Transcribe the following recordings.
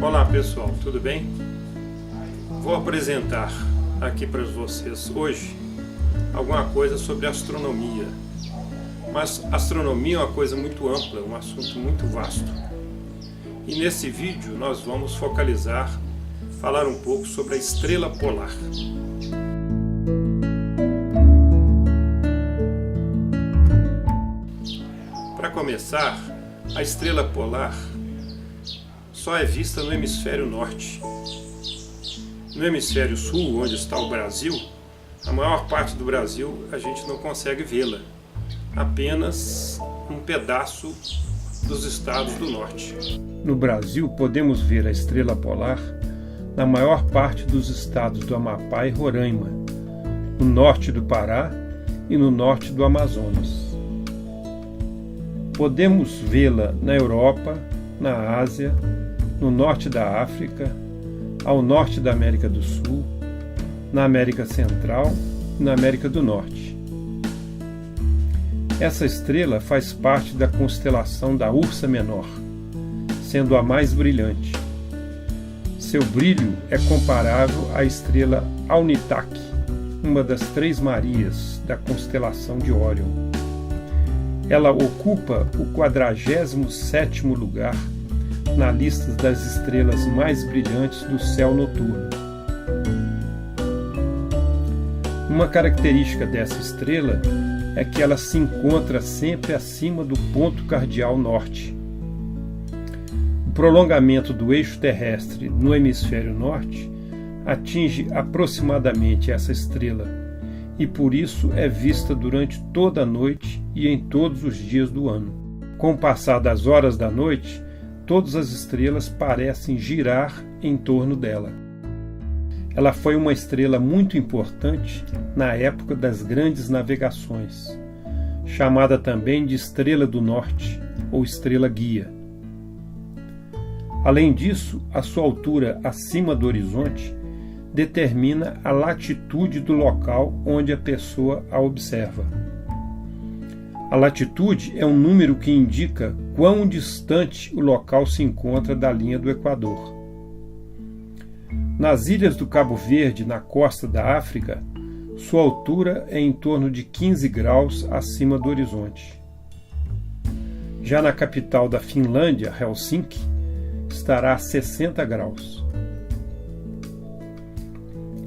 Olá pessoal, tudo bem? Vou apresentar aqui para vocês hoje alguma coisa sobre astronomia. Mas astronomia é uma coisa muito ampla, um assunto muito vasto. E nesse vídeo nós vamos falar um pouco sobre a estrela polar. Para começar, a estrela polar só é vista no hemisfério norte. No hemisfério sul, onde está o Brasil, a maior parte do Brasil a gente não consegue vê-la. Apenas um pedaço dos estados do norte. No Brasil podemos ver a estrela polar na maior parte dos estados do Amapá e Roraima, no norte do Pará e no norte do Amazonas. Podemos vê-la na Europa, na Ásia, no norte da África, ao norte da América do Sul, na América Central e na América do Norte. Essa estrela faz parte da constelação da Ursa Menor, sendo a mais brilhante. Seu brilho é comparável à estrela Alnitak, uma das Três Marias da constelação de Órion. Ela ocupa o 47º lugar na lista das estrelas mais brilhantes do céu noturno. Uma característica dessa estrela é que ela se encontra sempre acima do ponto cardial norte. O prolongamento do eixo terrestre no hemisfério norte atinge aproximadamente essa estrela e por isso é vista durante toda a noite e em todos os dias do ano. Com o passar das horas da noite, todas as estrelas parecem girar em torno dela. Ela foi uma estrela muito importante na época das grandes navegações, chamada também de Estrela do Norte ou Estrela Guia. Além disso, a sua altura acima do horizonte determina a latitude do local onde a pessoa a observa. A latitude é um número que indica quão distante o local se encontra da linha do Equador. Nas ilhas do Cabo Verde, na costa da África, sua altura é em torno de 15 graus acima do horizonte. Já na capital da Finlândia, Helsinki, estará a 60 graus.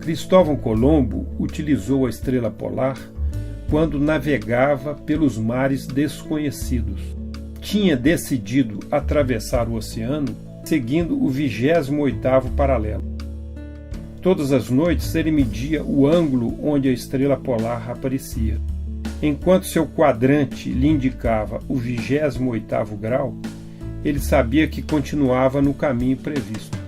Cristóvão Colombo utilizou a estrela polar quando navegava pelos mares desconhecidos. Tinha decidido atravessar o oceano seguindo o 28º paralelo. Todas as noites ele media o ângulo onde a estrela polar aparecia. Enquanto seu quadrante lhe indicava o 28º grau, ele sabia que continuava no caminho previsto.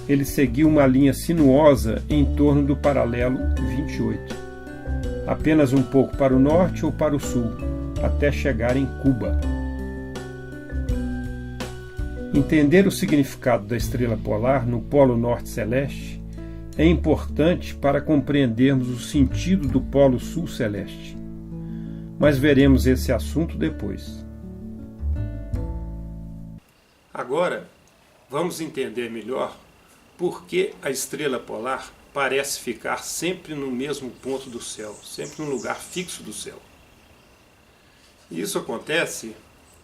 Ele seguiu uma linha sinuosa em torno do paralelo 28, apenas um pouco para o norte ou para o sul, até chegar em Cuba. Entender o significado da estrela polar no Polo Norte Celeste é importante para compreendermos o sentido do Polo Sul Celeste, mas veremos esse assunto depois. Agora, vamos entender melhor por que a estrela polar parece ficar sempre no mesmo ponto do céu, sempre num lugar fixo do céu. E isso acontece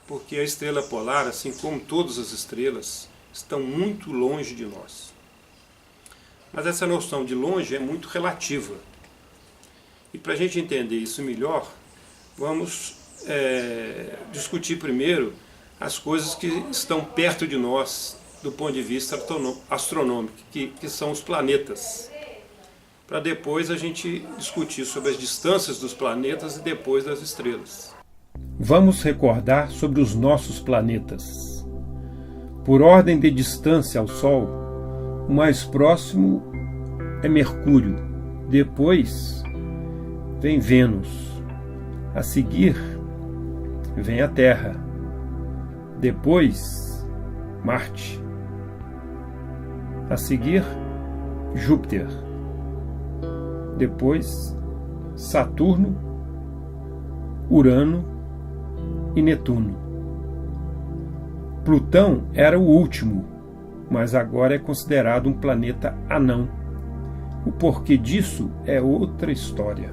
porque a estrela polar, assim como todas as estrelas, estão muito longe de nós. Mas essa noção de longe é muito relativa. E para a gente entender isso melhor, vamos discutir primeiro as coisas que estão perto de nós, do ponto de vista astronômico, que são os planetas, para depois a gente discutir sobre as distâncias dos planetas e depois das estrelas. Vamos recordar sobre os nossos planetas. Por ordem de distância ao Sol, o mais próximo é Mercúrio, depois vem Vênus, a seguir vem a Terra, depois Marte, a seguir Júpiter, depois Saturno, Urano e Netuno. Plutão era o último, mas agora é considerado um planeta anão. O porquê disso é outra história.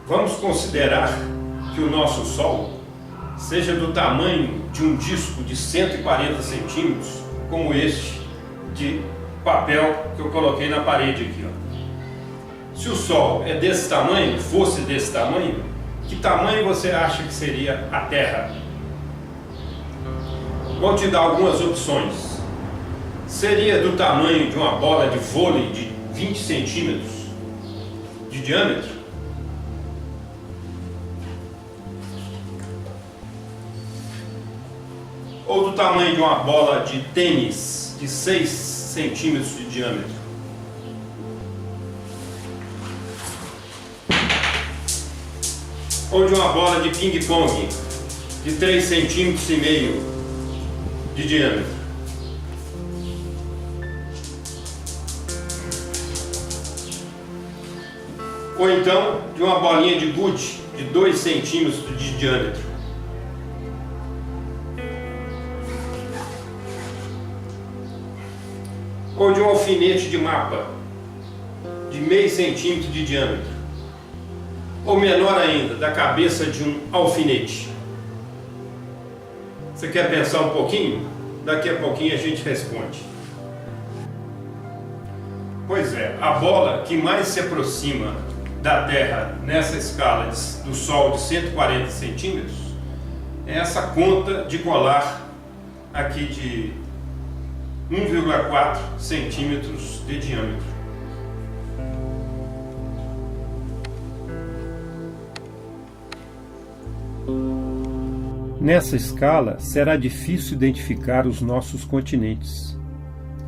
Vamos considerar que o nosso Sol seja do tamanho de um disco de 140 centímetros, como este de papel que eu coloquei na parede aqui, ó. Se o Sol é desse tamanho, fosse desse tamanho, que tamanho você acha que seria a Terra? Vou te dar algumas opções. Seria do tamanho de uma bola de vôlei de 20 centímetros de diâmetro? Ou do tamanho de uma bola de tênis de 6 centímetros de diâmetro? Ou de uma bola de ping-pong de 3,5 centímetros de diâmetro? Ou então de uma bolinha de gude de 2 centímetros de diâmetro? Ou de um alfinete de mapa de meio centímetro de diâmetro? Ou menor ainda, da cabeça de um alfinete? Você quer pensar um pouquinho? Daqui a pouquinho a gente responde. Pois é, a bola que mais se aproxima da Terra nessa escala do Sol de 140 centímetros é essa conta de colar aqui de 1,4 centímetros de diâmetro. Nessa escala, será difícil identificar os nossos continentes.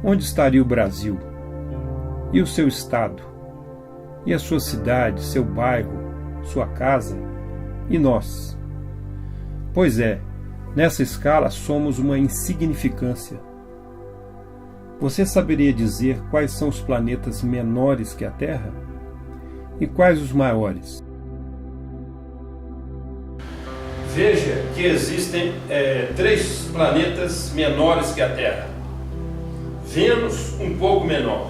Onde estaria o Brasil? E o seu estado? E a sua cidade, seu bairro, sua casa? E nós? Pois é, nessa escala somos uma insignificância. Você saberia dizer quais são os planetas menores que a Terra? E quais os maiores? Veja que existem 3 planetas menores que a Terra. Vênus, um pouco menor.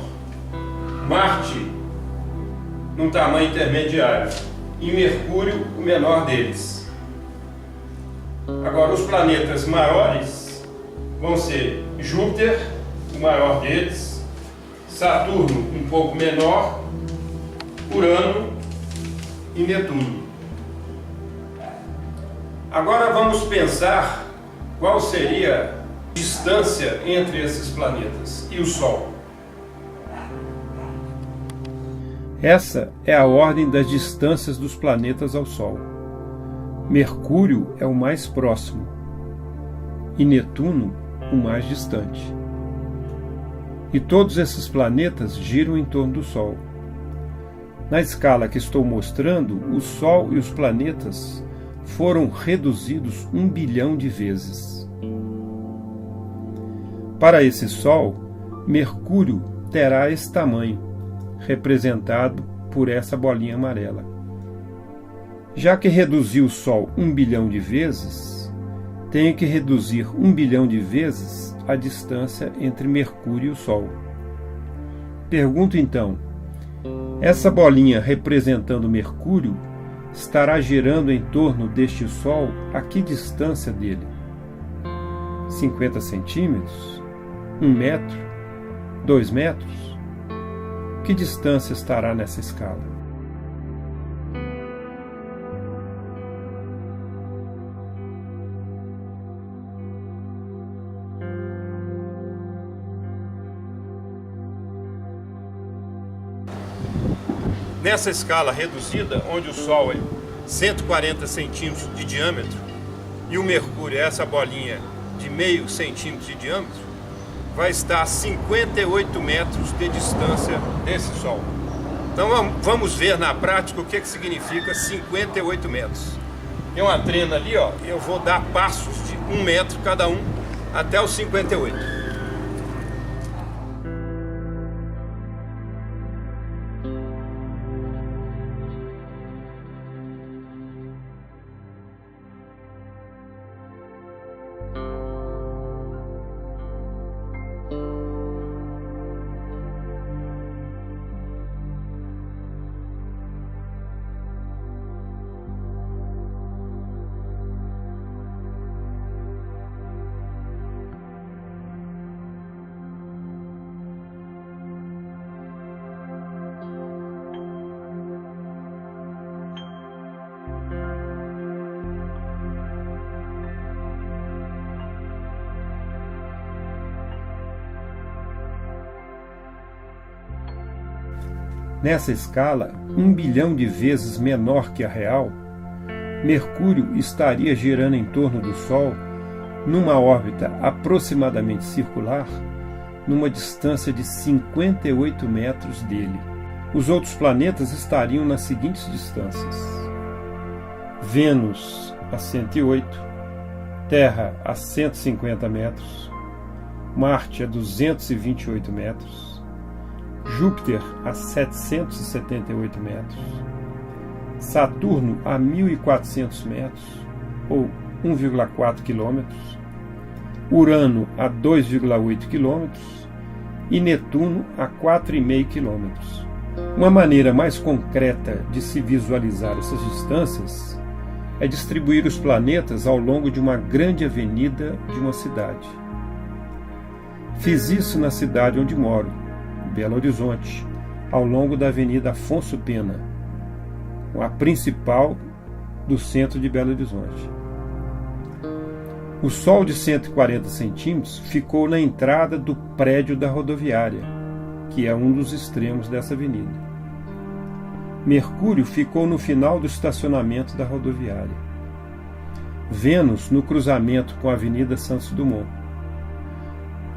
Marte, num tamanho intermediário. E Mercúrio, o menor deles. Agora, os planetas maiores vão ser Júpiter, o maior deles, Saturno, um pouco menor, Urano e Netuno. Agora vamos pensar qual seria a distância entre esses planetas e o Sol. Essa é a ordem das distâncias dos planetas ao Sol. Mercúrio é o mais próximo e Netuno o mais distante. E todos esses planetas giram em torno do Sol. Na escala que estou mostrando, o Sol e os planetas foram reduzidos 1 bilhão de vezes. Para esse Sol, Mercúrio terá esse tamanho, representado por essa bolinha amarela. Já que reduziu o Sol 1 bilhão de vezes, tenho que reduzir 1 bilhão de vezes a distância entre Mercúrio e o Sol. Pergunto então, essa bolinha representando Mercúrio estará girando em torno deste Sol a que distância dele? 50 centímetros? 1 metro? 2 metros? Que distância estará nessa escala? Nessa escala reduzida, onde o Sol é 140 centímetros de diâmetro e o Mercúrio é essa bolinha de meio centímetro de diâmetro, vai estar a 58 metros de distância desse Sol. Então vamos ver na prática o que significa 58 metros. Tem uma trena ali, ó, e eu vou dar passos de 1 metro cada um até os 58. Nessa escala, 1 bilhão de vezes menor que a real, Mercúrio estaria girando em torno do Sol numa órbita aproximadamente circular, numa distância de 58 metros dele. Os outros planetas estariam nas seguintes distâncias: Vênus a 108, Terra a 150 metros, Marte a 228 metros, Júpiter a 778 metros, Saturno a 1.400 metros, ou 1,4 quilômetros, Urano a 2,8 quilômetros e Netuno a 4,5 quilômetros. Uma maneira mais concreta de se visualizar essas distâncias é distribuir os planetas ao longo de uma grande avenida de uma cidade. Fiz isso na cidade onde moro, Belo Horizonte, ao longo da Avenida Afonso Pena, a principal do centro de Belo Horizonte. O Sol de 140 centímetros ficou na entrada do prédio da rodoviária, que é um dos extremos dessa avenida. Mercúrio ficou no final do estacionamento da rodoviária. Vênus no cruzamento com a Avenida Santos Dumont.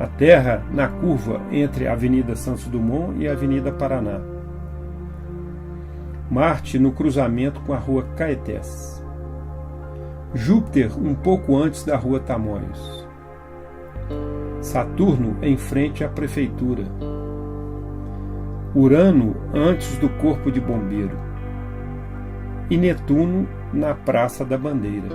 A Terra na curva entre a Avenida Santos Dumont e a Avenida Paraná. Marte no cruzamento com a Rua Caetés. Júpiter um pouco antes da Rua Tamoios. Saturno em frente à Prefeitura. Urano antes do Corpo de Bombeiro. E Netuno na Praça da Bandeira.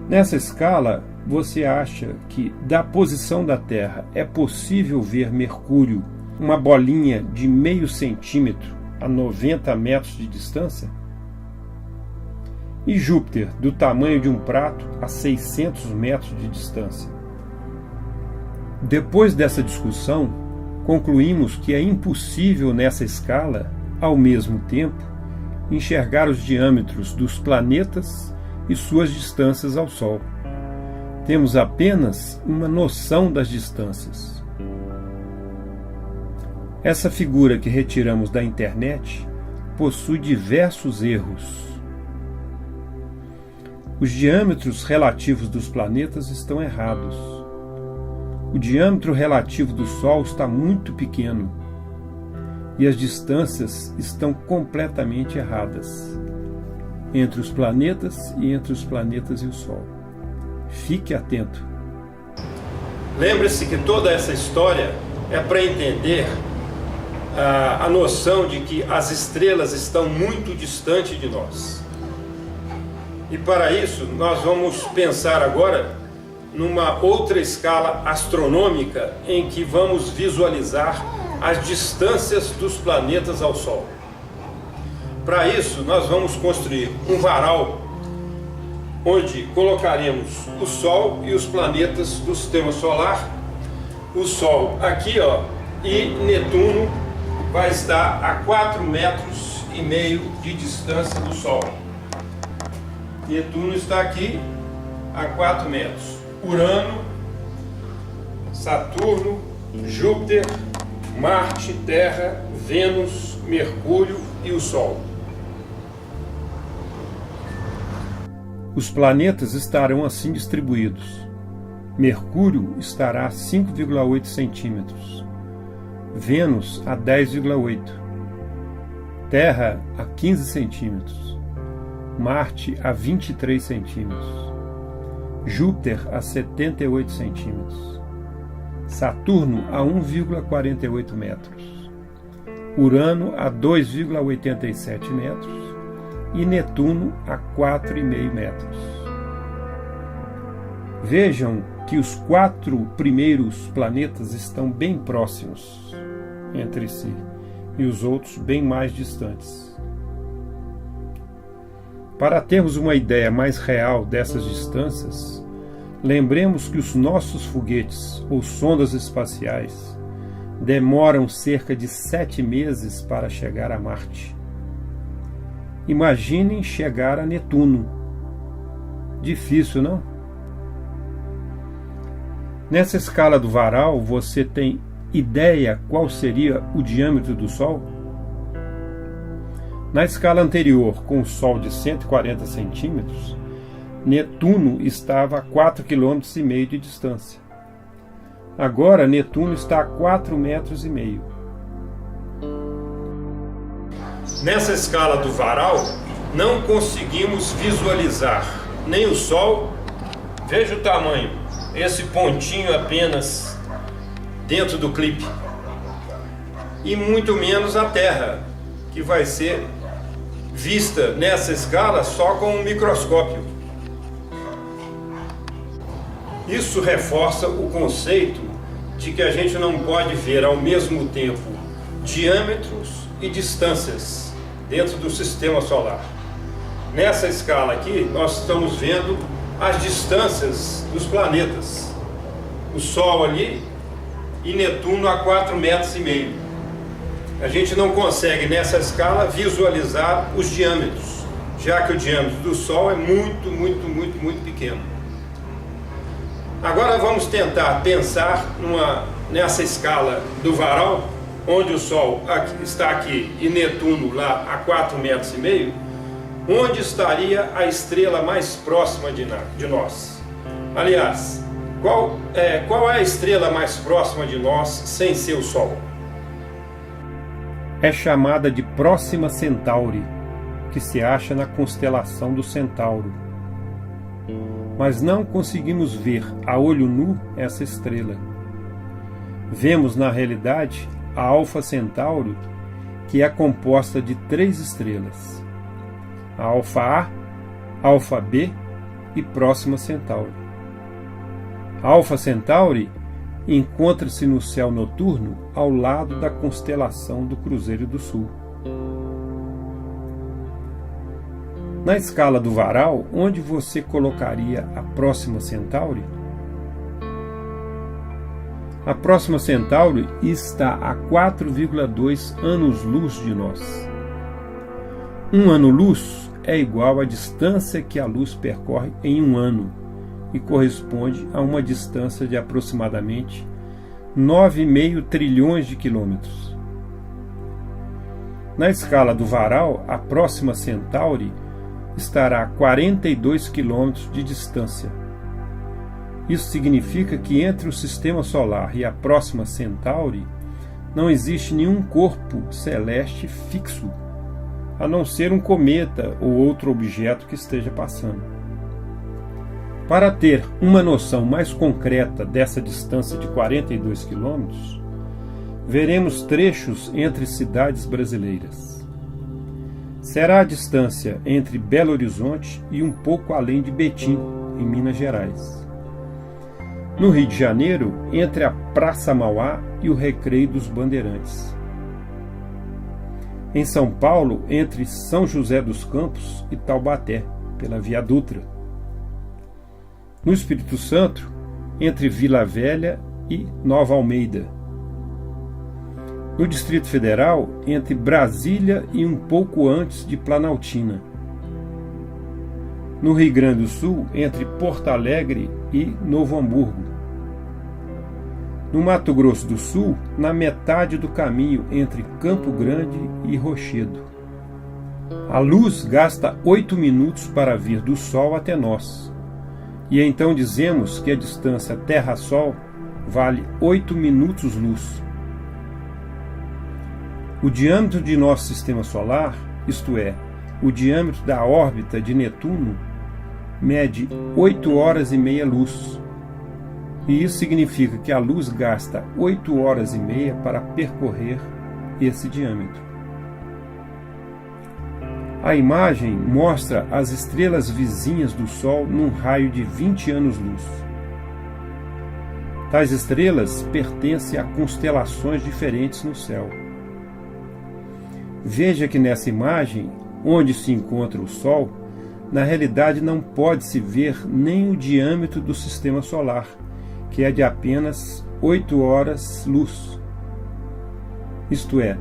Nessa escala, você acha que da posição da Terra é possível ver Mercúrio, uma bolinha de meio centímetro a 90 metros de distância? E Júpiter, do tamanho de um prato, a 600 metros de distância? Depois dessa discussão, concluímos que é impossível nessa escala, ao mesmo tempo, enxergar os diâmetros dos planetas e suas distâncias ao Sol. Temos apenas uma noção das distâncias. Essa figura que retiramos da internet possui diversos erros. Os diâmetros relativos dos planetas estão errados. O diâmetro relativo do Sol está muito pequeno e as distâncias estão completamente erradas entre os planetas e entre os planetas e o Sol. Fique atento. Lembre-se que toda essa história é para entender a noção de que as estrelas estão muito distantes de nós. E para isso nós vamos pensar agora numa outra escala astronômica em que vamos visualizar as distâncias dos planetas ao Sol. Para isso nós vamos construir um varal onde colocaremos o Sol e os planetas do Sistema Solar. O Sol aqui, ó, e Netuno vai estar a 4,5 metros de distância do Sol. Netuno está aqui a 4 metros. Urano, Saturno, Júpiter, Marte, Terra, Vênus, Mercúrio e o Sol. Os planetas estarão assim distribuídos. Mercúrio estará a 5,8 centímetros. Vênus a 10,8. Terra a 15 centímetros. Marte a 23 centímetros. Júpiter a 78 centímetros. Saturno a 1,48 metros. Urano a 2,87 metros. E Netuno a 4,5 metros. Vejam que os 4 primeiros planetas estão bem próximos entre si e os outros bem mais distantes. Para termos uma ideia mais real dessas distâncias, lembremos que os nossos foguetes ou sondas espaciais demoram cerca de 7 meses para chegar a Marte. Imaginem chegar a Netuno. Difícil, não? Nessa escala do varal, você tem ideia qual seria o diâmetro do Sol? Na escala anterior, com o Sol de 140 centímetros, Netuno estava a 4,5 km de distância. Agora, Netuno está a 4,5 metros. Nessa escala do varal, não conseguimos visualizar nem o Sol, veja o tamanho, esse pontinho apenas dentro do clipe, e muito menos a Terra, que vai ser vista nessa escala só com um microscópio. Isso reforça o conceito de que a gente não pode ver ao mesmo tempo diâmetros e distâncias dentro do sistema solar. Nessa escala aqui, nós estamos vendo as distâncias dos planetas. O Sol ali e Netuno a 4,5 metros. A gente não consegue nessa escala visualizar os diâmetros, já que o diâmetro do Sol é muito pequeno. Agora vamos tentar pensar nessa escala do varal, onde o Sol está aqui e Netuno lá a 4,5 metros, onde estaria a estrela mais próxima de nós. Aliás, qual é a estrela mais próxima de nós sem ser o Sol? É chamada de Próxima Centauri, que se acha na constelação do Centauro. Mas não conseguimos ver a olho nu essa estrela. Vemos na realidade a Alfa Centauri, que é composta de 3 estrelas: a Alfa A, Alfa B e Próxima Centauri. A Alfa Centauri encontra-se no céu noturno ao lado da constelação do Cruzeiro do Sul. Na escala do varal, onde você colocaria a Próxima Centauri? A Próxima Centauri está a 4,2 anos-luz de nós. Um ano-luz é igual à distância que a luz percorre em um ano e corresponde a uma distância de aproximadamente 9,5 trilhões de quilômetros. Na escala do varal, a Próxima Centauri estará a 42 quilômetros de distância. Isso significa que entre o Sistema Solar e a Próxima Centauri não existe nenhum corpo celeste fixo, a não ser um cometa ou outro objeto que esteja passando. Para ter uma noção mais concreta dessa distância de 42 quilômetros, veremos trechos entre cidades brasileiras. Será a distância entre Belo Horizonte e um pouco além de Betim, em Minas Gerais. No Rio de Janeiro, entre a Praça Mauá e o Recreio dos Bandeirantes. Em São Paulo, entre São José dos Campos e Taubaté, pela Via Dutra. No Espírito Santo, entre Vila Velha e Nova Almeida. No Distrito Federal, entre Brasília e um pouco antes de Planaltina. No Rio Grande do Sul, entre Porto Alegre e Novo Hamburgo. No Mato Grosso do Sul, na metade do caminho entre Campo Grande e Rochedo. A luz gasta 8 minutos para vir do Sol até nós. E então dizemos que a distância Terra-Sol vale 8 minutos-luz. O diâmetro de nosso Sistema Solar, isto é, o diâmetro da órbita de Netuno, mede 8 horas e meia luz. E isso significa que a luz gasta 8 horas e meia para percorrer esse diâmetro. A imagem mostra as estrelas vizinhas do Sol num raio de 20 anos-luz. Tais estrelas pertencem a constelações diferentes no céu. Veja que nessa imagem, onde se encontra o Sol, na realidade não pode-se ver nem o diâmetro do Sistema Solar, que é de apenas 8 horas-luz. Isto é,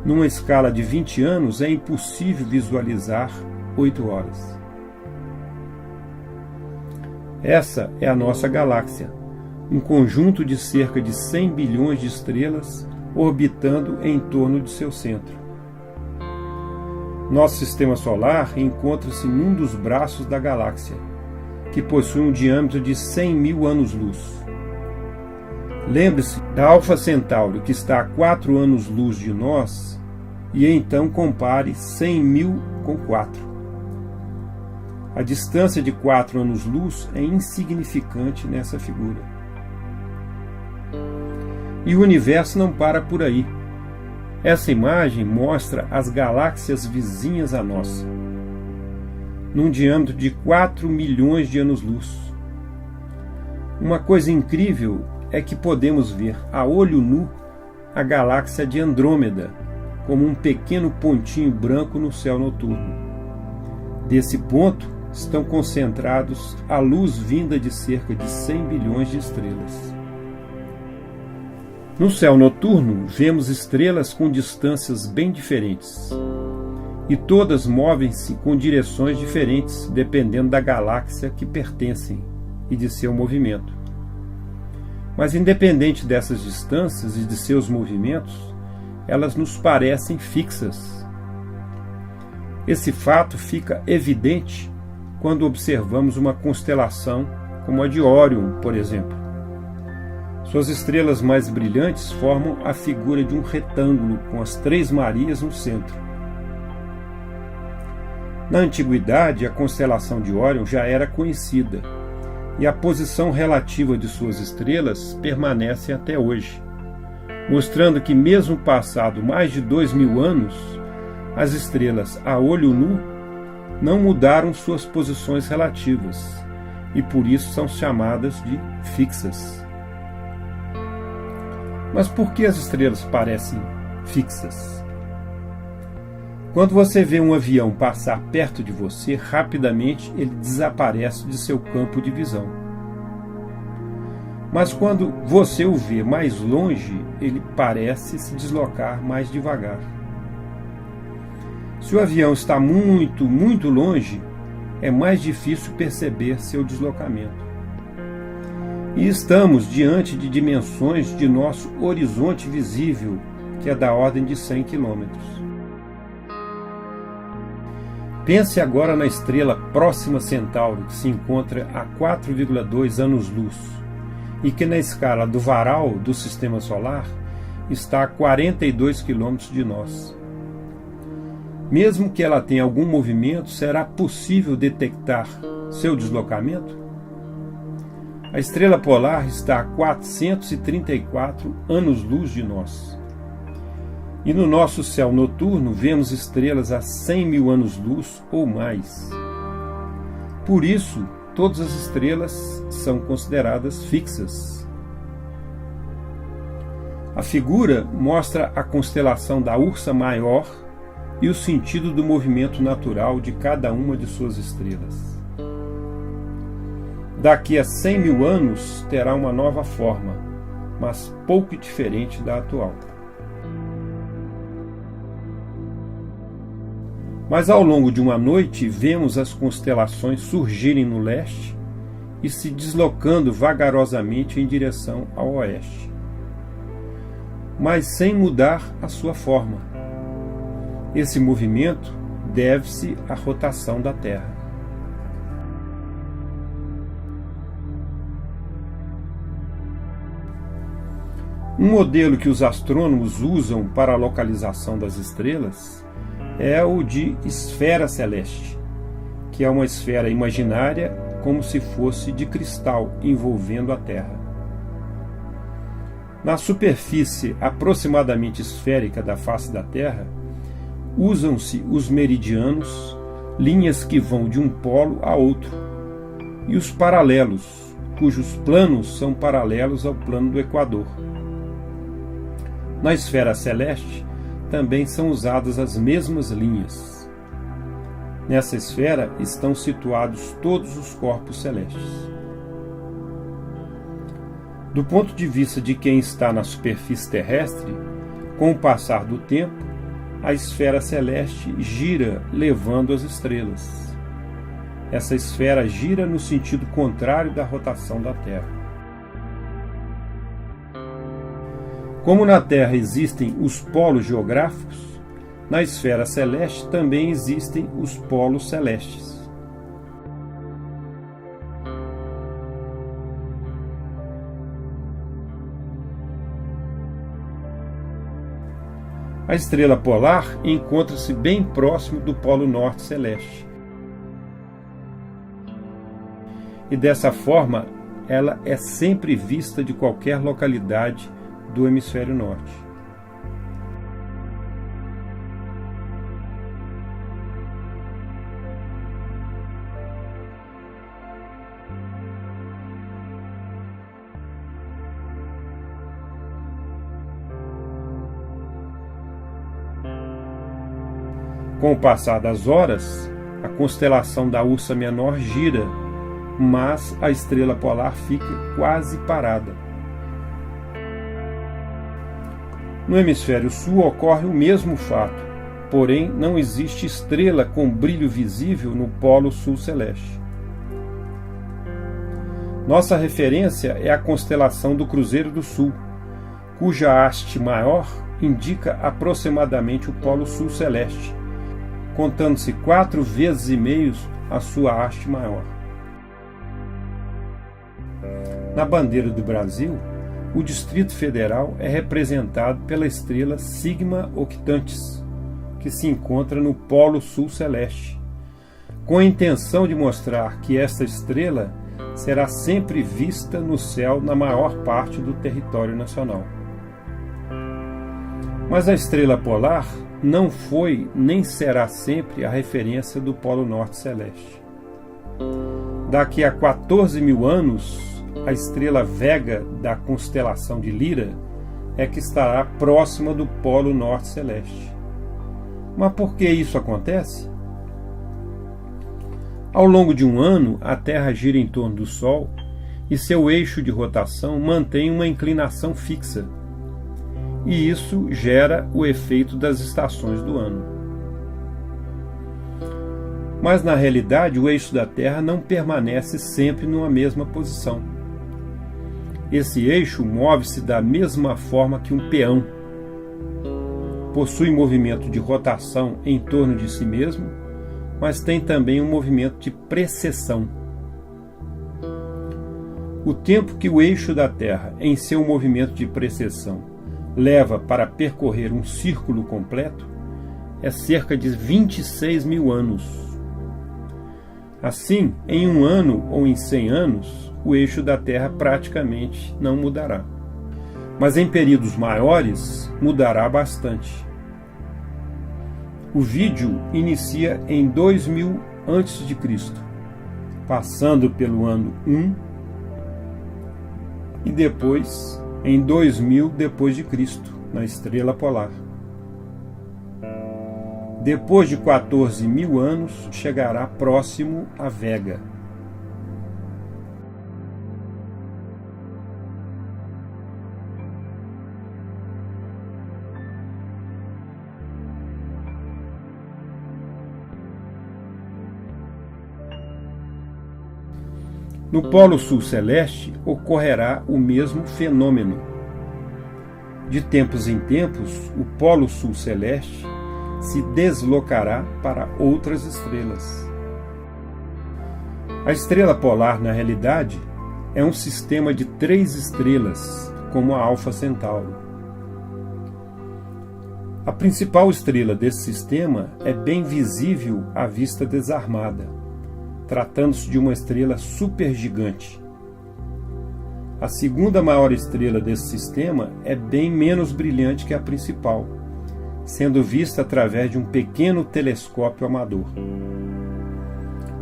numa escala de 20 anos é impossível visualizar 8 horas. Essa é a nossa galáxia, um conjunto de cerca de 100 bilhões de estrelas orbitando em torno de seu centro. Nosso sistema solar encontra-se num dos braços da galáxia, que possui um diâmetro de 100 mil anos-luz. Lembre-se da Alfa Centauri, que está a 4 anos-luz de nós, e então compare 100 mil com 4. A distância de 4 anos-luz é insignificante nessa figura. E o universo não para por aí. Essa imagem mostra as galáxias vizinhas à nossa, num diâmetro de 4 milhões de anos-luz. Uma coisa incrível é que podemos ver a olho nu a galáxia de Andrômeda, como um pequeno pontinho branco no céu noturno. Desse ponto estão concentrados a luz vinda de cerca de 100 bilhões de estrelas. No céu noturno, vemos estrelas com distâncias bem diferentes, e todas movem-se com direções diferentes, dependendo da galáxia que pertencem e de seu movimento. Mas independente dessas distâncias e de seus movimentos, elas nos parecem fixas. Esse fato fica evidente quando observamos uma constelação como a de Órion, por exemplo. Suas estrelas mais brilhantes formam a figura de um retângulo com as 3 Marias no centro. Na antiguidade, a constelação de Órion já era conhecida, e a posição relativa de suas estrelas permanece até hoje, mostrando que mesmo passado mais de 2000 anos, as estrelas a olho nu não mudaram suas posições relativas, e por isso são chamadas de fixas. Mas por que as estrelas parecem fixas? Quando você vê um avião passar perto de você, rapidamente ele desaparece de seu campo de visão. Mas quando você o vê mais longe, ele parece se deslocar mais devagar. Se o avião está muito, muito longe, é mais difícil perceber seu deslocamento. E estamos diante de dimensões de nosso horizonte visível, que é da ordem de 100 quilômetros. Pense agora na estrela Próxima Centauri, que se encontra a 4,2 anos-luz, e que na escala do varal do Sistema Solar está a 42 quilômetros de nós. Mesmo que ela tenha algum movimento, será possível detectar seu deslocamento? A estrela polar está a 434 anos-luz de nós. E no nosso céu noturno vemos estrelas a 100 mil anos-luz ou mais. Por isso, todas as estrelas são consideradas fixas. A figura mostra a constelação da Ursa Maior e o sentido do movimento natural de cada uma de suas estrelas. Daqui a 100 mil anos terá uma nova forma, mas pouco diferente da atual. Mas ao longo de uma noite vemos as constelações surgirem no leste e se deslocando vagarosamente em direção ao oeste, mas sem mudar a sua forma. Esse movimento deve-se à rotação da Terra. Um modelo que os astrônomos usam para a localização das estrelas é o de esfera celeste, que é uma esfera imaginária como se fosse de cristal envolvendo a Terra. Na superfície aproximadamente esférica da face da Terra, usam-se os meridianos, linhas que vão de um polo a outro, e os paralelos, cujos planos são paralelos ao plano do Equador. Na esfera celeste, também são usadas as mesmas linhas. Nessa esfera estão situados todos os corpos celestes. Do ponto de vista de quem está na superfície terrestre, com o passar do tempo, a esfera celeste gira levando as estrelas. Essa esfera gira no sentido contrário da rotação da Terra. Como na Terra existem os polos geográficos, na esfera celeste também existem os polos celestes. A estrela polar encontra-se bem próximo do polo norte celeste. E dessa forma, ela é sempre vista de qualquer localidade do hemisfério norte. Com o passar das horas, a constelação da Ursa Menor gira, mas a estrela polar fica quase parada. No hemisfério sul ocorre o mesmo fato, porém não existe estrela com brilho visível no polo sul celeste. Nossa referência é a constelação do Cruzeiro do Sul, cuja haste maior indica aproximadamente o polo sul celeste, contando-se 4,5 vezes a sua haste maior. Na bandeira do Brasil, o Distrito Federal é representado pela estrela Sigma Octantis, que se encontra no polo sul celeste, com a intenção de mostrar que esta estrela será sempre vista no céu na maior parte do território nacional. Mas a estrela polar não foi nem será sempre a referência do Polo Norte celeste. Daqui a 14.000 anos, a estrela Vega da constelação de Lira é que estará próxima do Polo Norte celeste. Mas por que isso acontece? Ao longo de um ano, a Terra gira em torno do Sol e seu eixo de rotação mantém uma inclinação fixa. E isso gera o efeito das estações do ano. Mas na realidade o eixo da Terra não permanece sempre numa mesma posição. Esse eixo move-se da mesma forma que um peão. Possui movimento de rotação em torno de si mesmo, mas tem também um movimento de precessão. O tempo que o eixo da Terra, em seu movimento de precessão, leva para percorrer um círculo completo é cerca de 26.000 anos. Assim, em um ano ou em 100 anos, o eixo da Terra praticamente não mudará. Mas em períodos maiores, mudará bastante. O vídeo inicia em 2000 a.C., passando pelo ano 1 e depois em 2000 d.C., na estrela polar. Depois de 14.000 anos, chegará próximo a Vega. No Polo Sul Celeste ocorrerá o mesmo fenômeno. De tempos em tempos, o Polo Sul Celeste se deslocará para outras estrelas. A estrela polar, na realidade, é um sistema de 3 estrelas, como a Alfa Centauro. A principal estrela desse sistema é bem visível à vista desarmada, tratando-se de uma estrela supergigante. A segunda maior estrela desse sistema é bem menos brilhante que a principal, sendo vista através de um pequeno telescópio amador.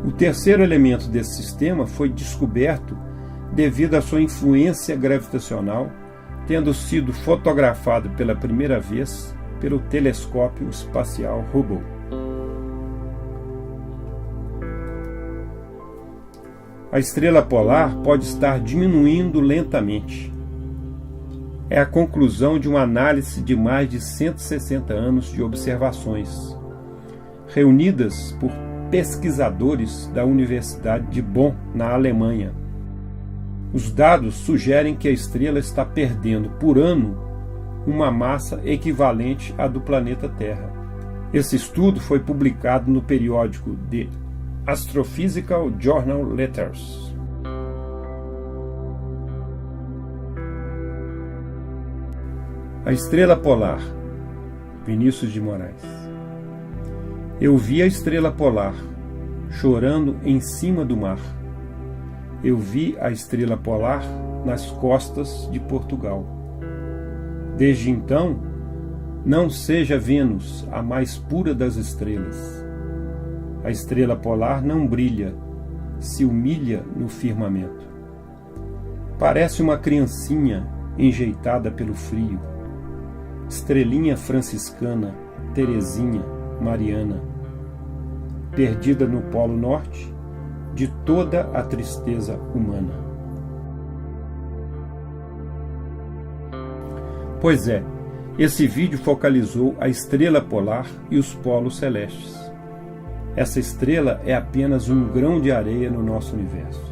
O terceiro elemento desse sistema foi descoberto devido à sua influência gravitacional, tendo sido fotografado pela primeira vez pelo telescópio espacial Hubble. A estrela polar pode estar diminuindo lentamente. É a conclusão de uma análise de mais de 160 anos de observações, reunidas por pesquisadores da Universidade de Bonn, na Alemanha. Os dados sugerem que a estrela está perdendo por ano uma massa equivalente à do planeta Terra. Esse estudo foi publicado no periódico The Astrophysical Journal Letters. A estrela polar. Vinícius de Moraes. Eu vi a estrela polar chorando em cima do mar. Eu vi a estrela polar nas costas de Portugal. Desde então, não seja Vênus a mais pura das estrelas. A estrela polar não brilha, se humilha no firmamento. Parece uma criancinha enjeitada pelo frio. Estrelinha franciscana, Terezinha, Mariana, perdida no Polo Norte de toda a tristeza humana. Pois é, esse vídeo focalizou a estrela polar e os polos celestes. Essa estrela é apenas um grão de areia no nosso universo.